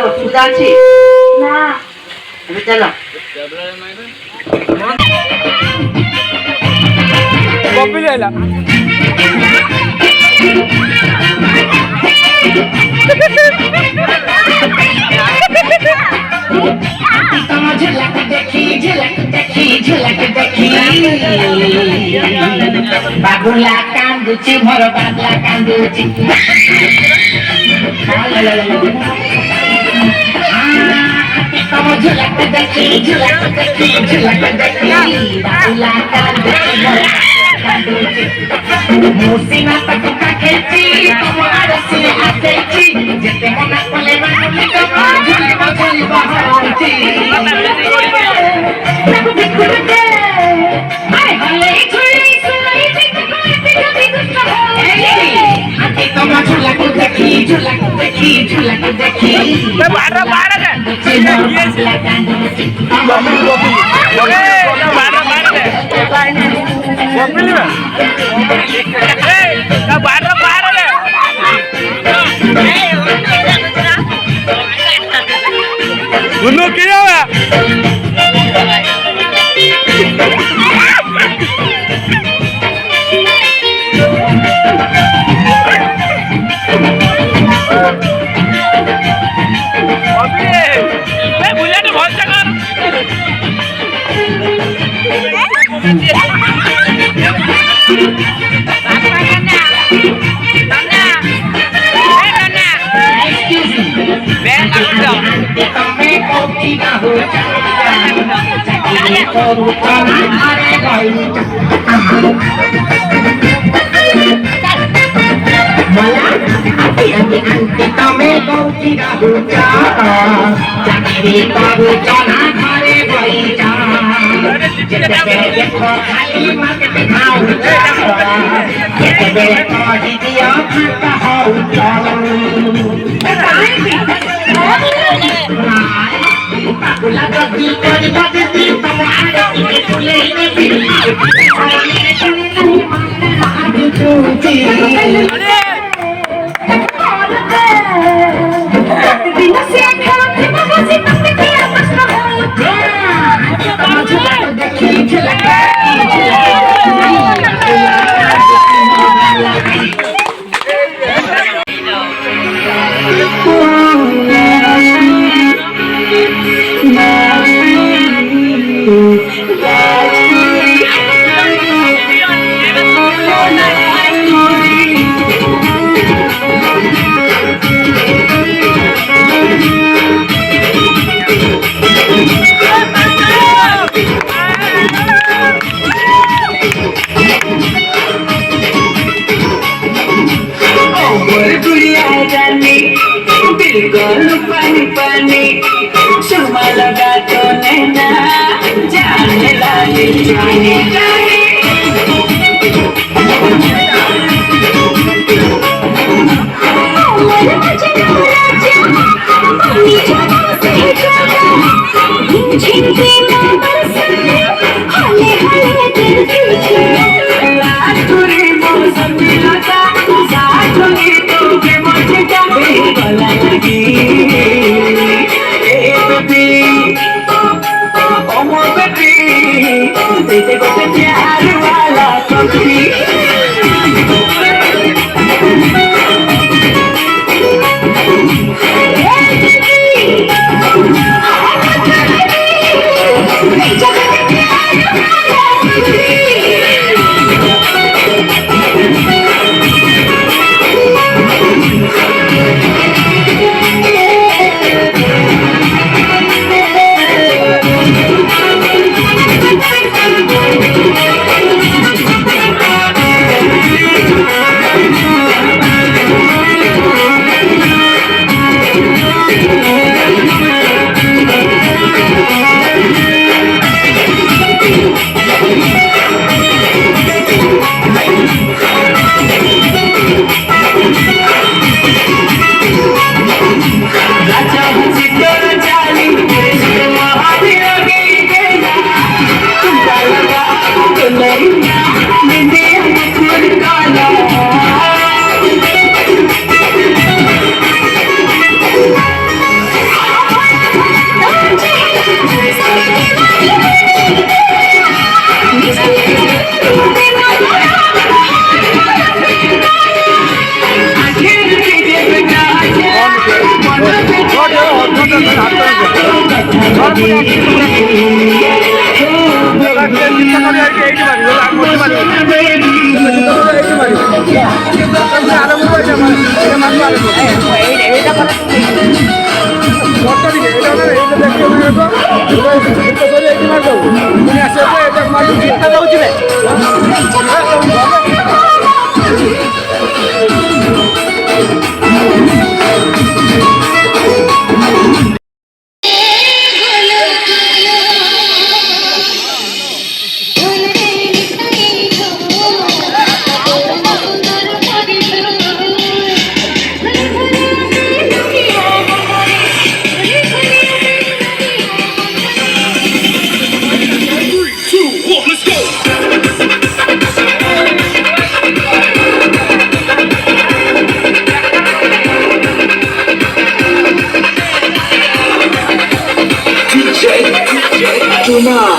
ଅସୁବିଧା ଅଛି ନା ଏବେ ଚାଲ। ବାବୁଲା କାନ୍ଦୁଛି ମୋର ବାବୁଲା କାନ୍ଦୁଛି। ତମ ଝୁଲାକୁ ଦେଖି ବାବୁଲା କାନ୍ଦୁଛି ମୋର କାନ୍ଦୁଛି। ମୁଁ ସିନା ତାକୁ କାଖେଇଛି ତମ ଆଡେ ସିଏ ଆସେଇଛି। ଯେତେ ମନା କଲେ ବାବୁଲି ତମ ଝୁଲିବ ହଉଛି। ঝুলাকু দেখি বুঝলে ভরসা কর ତମେ କହୁଛି ଚାକିରି କରୁଛ ନା ଘରେ ବଇଛ ଯେତେବେଳେ ଦେଖ ଖାଲି ମାର୍କେଟ ଖାଉଛ ଯେତେବେଳେ କହିଦିଅ ଫାଙ୍କା ହଉଛ ପାଗୁଲା ଯଦି କରିବ ଯଦି ତମ ଆଡେ ଟିକେ ବୁଲେଇ ନେବି पानी पानी सुरमा लगा तो नैना जाने लागे जाने लागे प्यार वाला कभी DJ, DJ, tonight.